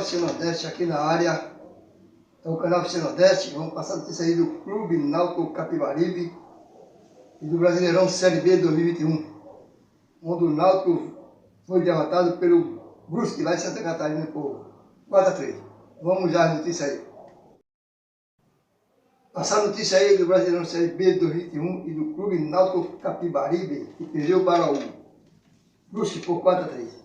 FC Nordeste aqui na área. É o canal FC Nordeste. Vamos passar a notícia aí do Clube Náutico Capibaribe e do Brasileirão Série B 2021, onde o Náutico foi derrotado pelo Brusque lá em Santa Catarina por 4-3. Vamos já a notícia aí. Passar a notícia aí do Brasileirão Série B 2021 e do Clube Náutico Capibaribe, que perdeu para o Brusque por 4-3.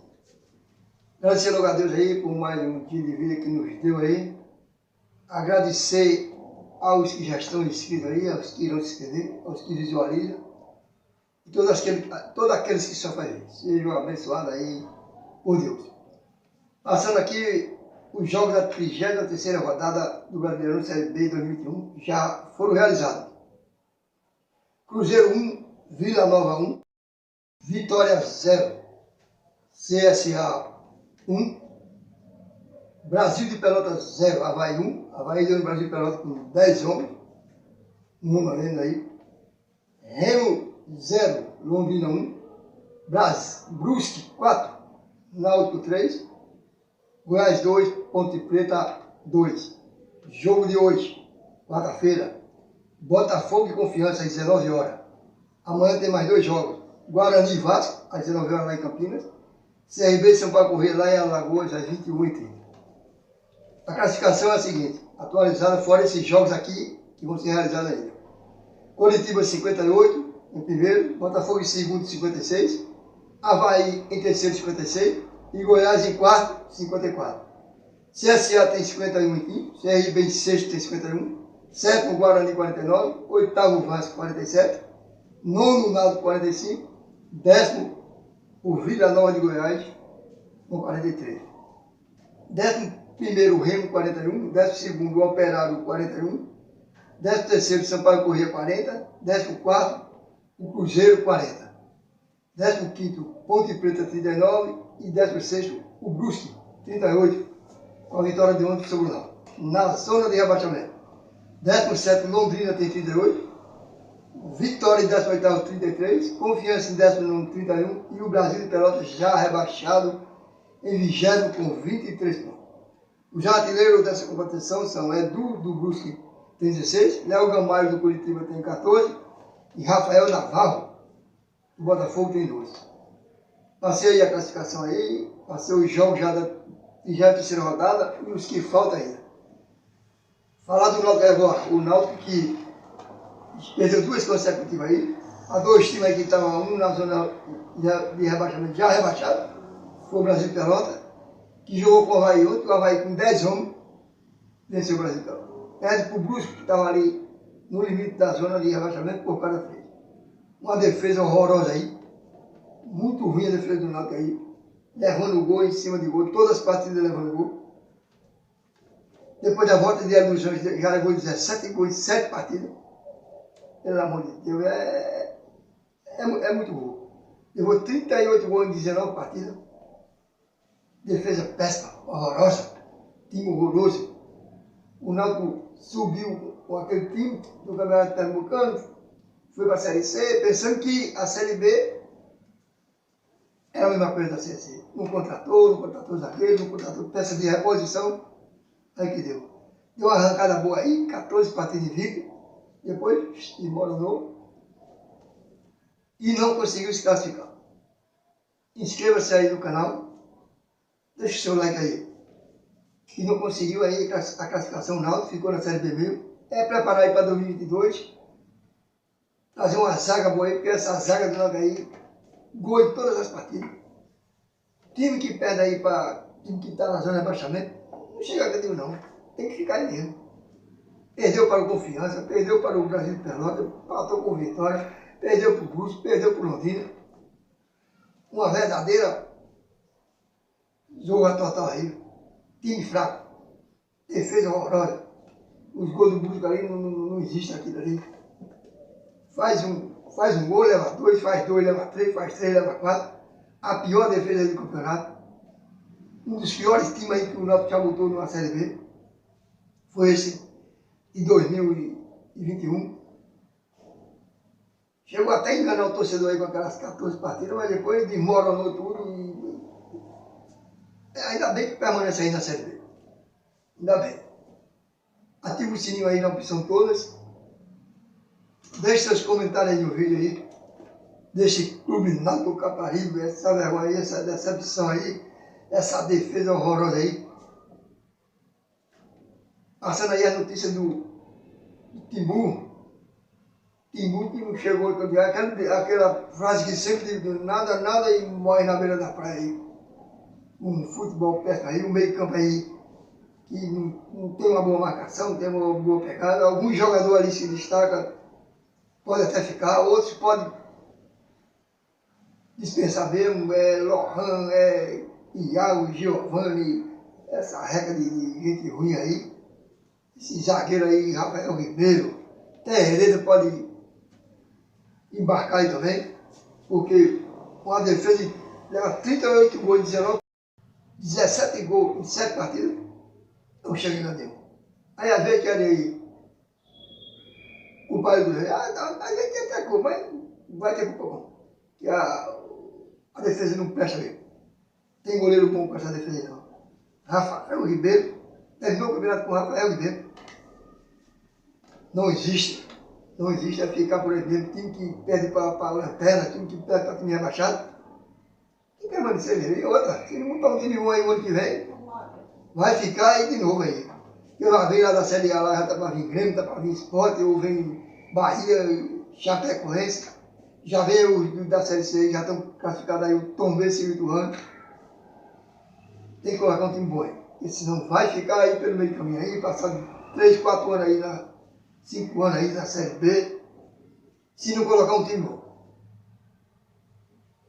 Agradecer logo a Deus aí por mais um dia de vida que nos deu aí. Agradecer aos que já estão inscritos aí, aos que irão se inscrever, aos que visualizam. E todos aqueles que só fazem. Sejam abençoados aí por Deus. Passando aqui, os jogos da 33ª rodada do Brasileirão Série B 2021 já foram realizados. Cruzeiro 1, Vila Nova 1, Vitória 0, CSA 1, Brasil de Pelotas 0, Avaí 1, Avaí deu no Brasil de Pelotas com 10 homens, um homem além aí, Remo 0, Londrina 1, Brusque 4, Náutico 3, Goiás 2, Ponte Preta 2. Jogo de hoje, quarta-feira, Botafogo e Confiança às 19 horas. Amanhã tem mais 2 jogos, Guarani e Vasco às 19 horas lá em Campinas, CRB e Sampaio Corrêa lá em Alagoas às 21h30. A classificação é a seguinte, atualizada fora esses jogos aqui que vão ser realizados ainda. Coritiba 58 em primeiro, Botafogo em segundo 56, Avaí em terceiro 56 e Goiás em quarto 54. CSA tem 51 em quinto, CRB em sexto tem 51, sétimo Guarani 49, oitavo Vasco 47, nono Náutico 45, décimo o Vila Nova de Goiás com 43. Décimo primeiro Remo 41, décimo segundo o Operário 41, décimo terceiro Sampaio Corrêa 40, décimo quarto o Cruzeiro 40, décimo quinto Ponte Preta 39 e décimo sexto o Brusque 38, com a vitória de ontem sobre o Náutico, na zona de rebaixamento. Décimo sétimo Londrina tem 38, Vitória em 18º 33, Confiança em 19º 31 e o Brasil de Pelotas já rebaixado em 20º com 23 pontos. Os artilheiros dessa competição são Edu do Brusque tem 16, Léo Gamalho do Curitiba tem 14 e Rafael Navarro do Botafogo tem 12. Passei aí a classificação aí, passei os jogos já da 33ª rodada e os que faltam ainda. Falar do Náutico agora, o Náutico que perdeu 2 consecutivas aí, há 2 times aí que estavam, um na zona de rebaixamento já rebaixado, foi o Brasil de Pelotas, que jogou com o Avaí ontem, o Avaí com 10 homens, venceu o Brasil de Pelotas. Perde para o Brusque, que estava ali no limite da zona de rebaixamento por cada 3. Uma defesa horrorosa aí, muito ruim a defesa do Náutico aí, levando gol em cima de gol, todas as partidas levando gol. Depois da volta de Hélio dos Anjos, já levou 17 gols em 7 partidas. Pelo amor de Deus, é muito bom. Levou 38 gols em 19 partidas. Defesa péssima, horrorosa, time horroroso. O Náutico subiu com aquele time do Campeonato Pernambucano, foi para a Série C, pensando que a Série B era a mesma coisa da Série C. Não contratou zagueiro, não contratou peça de reposição. Aí que deu. Deu uma arrancada boa aí, 14 partidas invictas. Depois desmoronou e não conseguiu se classificar. Inscreva-se aí no canal, deixe o seu like aí. E não conseguiu aí a classificação Náutico, ficou na Série B mesmo. É preparar aí para 2022, trazer uma zaga boa aí, porque essa zaga do Náutico aí, gol em todas as partidas. Time que perde aí para time que está na zona de rebaixamento, não chega a ganhar não, tem que ficar aí mesmo. Perdeu para o Confiança, perdeu para o Brasil de Pelotas, empatou com Vitória, perdeu para o Brusque, perdeu para o Londrina. Uma verdadeira zorra total aí. Time fraco, defesa horrorosa. Os gols do Brusque ali não existem aquilo ali. Faz um gol, leva 2, faz 2, leva 3, faz 3, leva 4. A pior defesa do campeonato. Um dos piores times aí que o Náutico já botou numa Série B foi esse de 2021. Chegou até a enganar o torcedor aí com aquelas 14 partidas, mas depois desmoronou tudo e ainda bem que permanece aí na Série B. Ainda bem. Ativa o sininho aí na opção todas. Deixe seus comentários aí no vídeo aí. Deixe Clube Náutico Caparibe, essa vergonha aí, essa decepção aí, essa defesa horrorosa aí. Passando aí a notícia do Timbu. Timbu que não chegou a campeão. Aquela frase que sempre diz, nada e morre na beira da praia aí. Um futebol perto aí, um meio campo aí que não tem uma boa marcação, não tem uma boa pegada. Alguns jogadores ali se destacam, pode até ficar, outros podem dispensar mesmo, Lohan, Iago, Giovanni, essa reca de gente ruim aí. Esse zagueiro aí, Rafael Ribeiro, até Hereda pode embarcar aí também, porque uma defesa leva 38 gols em 17 gols em 7 partidas, não chega a nenhum. Aí às vezes querem culpar do rei, a gente tem até culpa, mas não vai ter culpa não. Que a defesa não presta mesmo. Tem goleiro bom com essa defesa não. Rafael Ribeiro, terminou o campeonato com Rafael Ribeiro. Não existe é ficar por aí mesmo, time que perde para a lanterna, time que perde para time rebaixado. Tem que permanecer mesmo. E outra, se não montar um time bom aí o ano que vem, vai ficar aí de novo aí. Eu já vi lá da Série A, lá já está para vir Grêmio, está para vir Sport, ou vem Bahia, Chapecoense. Já veio os da Série C, já estão classificados aí o Tombense e o Ituano. Tem que colocar um time bom aí, porque senão vai ficar aí pelo meio do caminho aí, passando 3, 4 anos aí, 5 anos aí na Série B, se não colocar um time bom.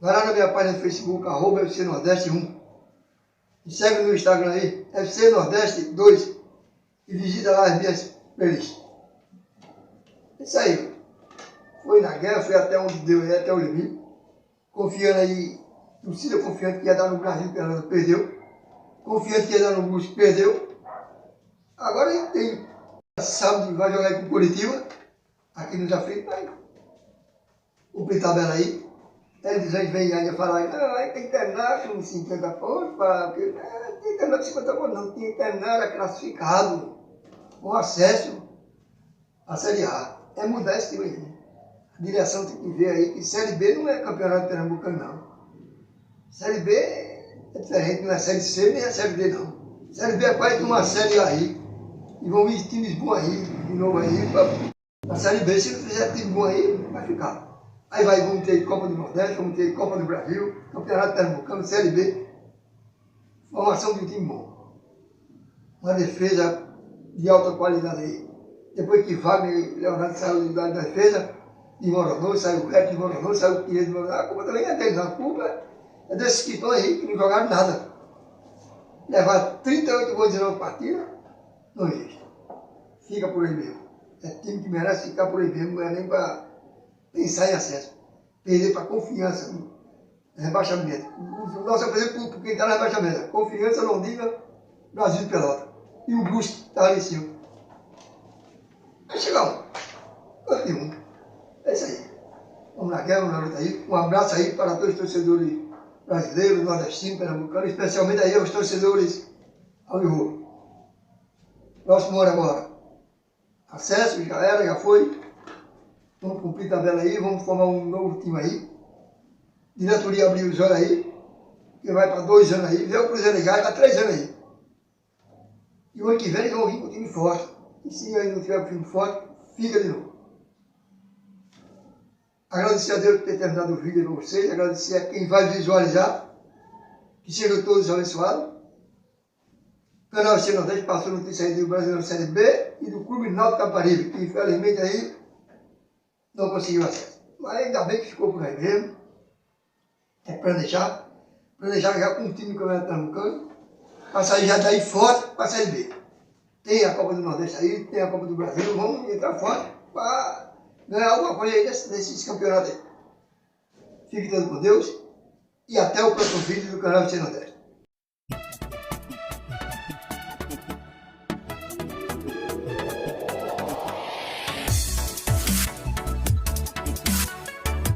Vai lá na minha página no Facebook, @FC Nordeste 1. Me segue no Instagram aí, FC Nordeste 2. E visita lá as minhas playlists. Isso aí. Foi na guerra, foi até onde deu, até o limite. Confiando aí, torcida confiante que ia dar no Brasil, Fernando perdeu. Confiante que ia dar no Brusque, perdeu. Agora a gente tem, sábado vai jogar aí com Curitiba, aqui nos aflitos, vai cumprir tabela aí. Eles vêm ainda falar, não, aí tem que terminar com 50 pontos, porque tem que terminar com 50 pontos, não, tem que terminar, era classificado, com acesso à Série A. É mudar esse time aí. A direção tem que ver aí que Série B não é campeonato pernambucano, não. Série B é diferente, não é Série C nem é Série D, não. Série B é quase uma Série A aí. E vão vir times bons aí, de novo aí, para a Série B. Se não fizer time bom aí, vai ficar. Aí vamos ter Copa do Nordeste, vamos ter Copa do Brasil, Campeonato Pernambucano, Série B. Formação de um time bom. Uma defesa de alta qualidade aí. Depois que Wagner e Leonardo saiu da defesa, de Moronô, saiu o Reto de Moronô, saiu o Pinheiro de Moronô. A culpa também é deles, a culpa é desses que estão aí, que não jogaram nada. Levar 38 gols em 19 partidas, não existe. Fica por aí mesmo. É time que merece ficar por aí mesmo, não é nem para pensar em acesso. Perder para confiança, rebaixamento. O nosso exemplo, por quem está no rebaixamento, Confiança, Londrina, Brasil de Pelota. E o Brusque está ali em cima. Vai chegar um. É isso aí. Vamos na guerra, vamos na luta aí. Um abraço aí para todos os torcedores brasileiros, nordestinos, pernambucanos, especialmente aí aos torcedores alvirrubros. Próximo hora agora. Acesso, já era, já foi. Vamos cumprir a tabela aí, vamos formar um novo time aí. Diretoria abriu os olhos aí, que vai para 2 anos aí. Vê o Cruzeiro Gás, está 3 anos aí. E o ano que vem eles vão vir com o time forte. E se aí não tiver um time forte, fica de novo. Agradecer a Deus por ter terminado o vídeo com vocês, agradecer a quem vai visualizar, que sejam todos abençoados. O canal FC Nordeste passou notícia aí do Brasileiro Série B e do Clube Náutico Caparibe, que infelizmente aí não conseguiu acesso. Mas ainda bem que ficou por aí mesmo. É planejar já com um time do Campeonato Pernambucano, para sair já daí forte para a Série B. Tem a Copa do Nordeste aí, tem a Copa do Brasil, vamos entrar forte para ganhar alguma coisa aí desses campeonatos aí. Fique todo com Deus e até o próximo vídeo do canal FC Nordeste.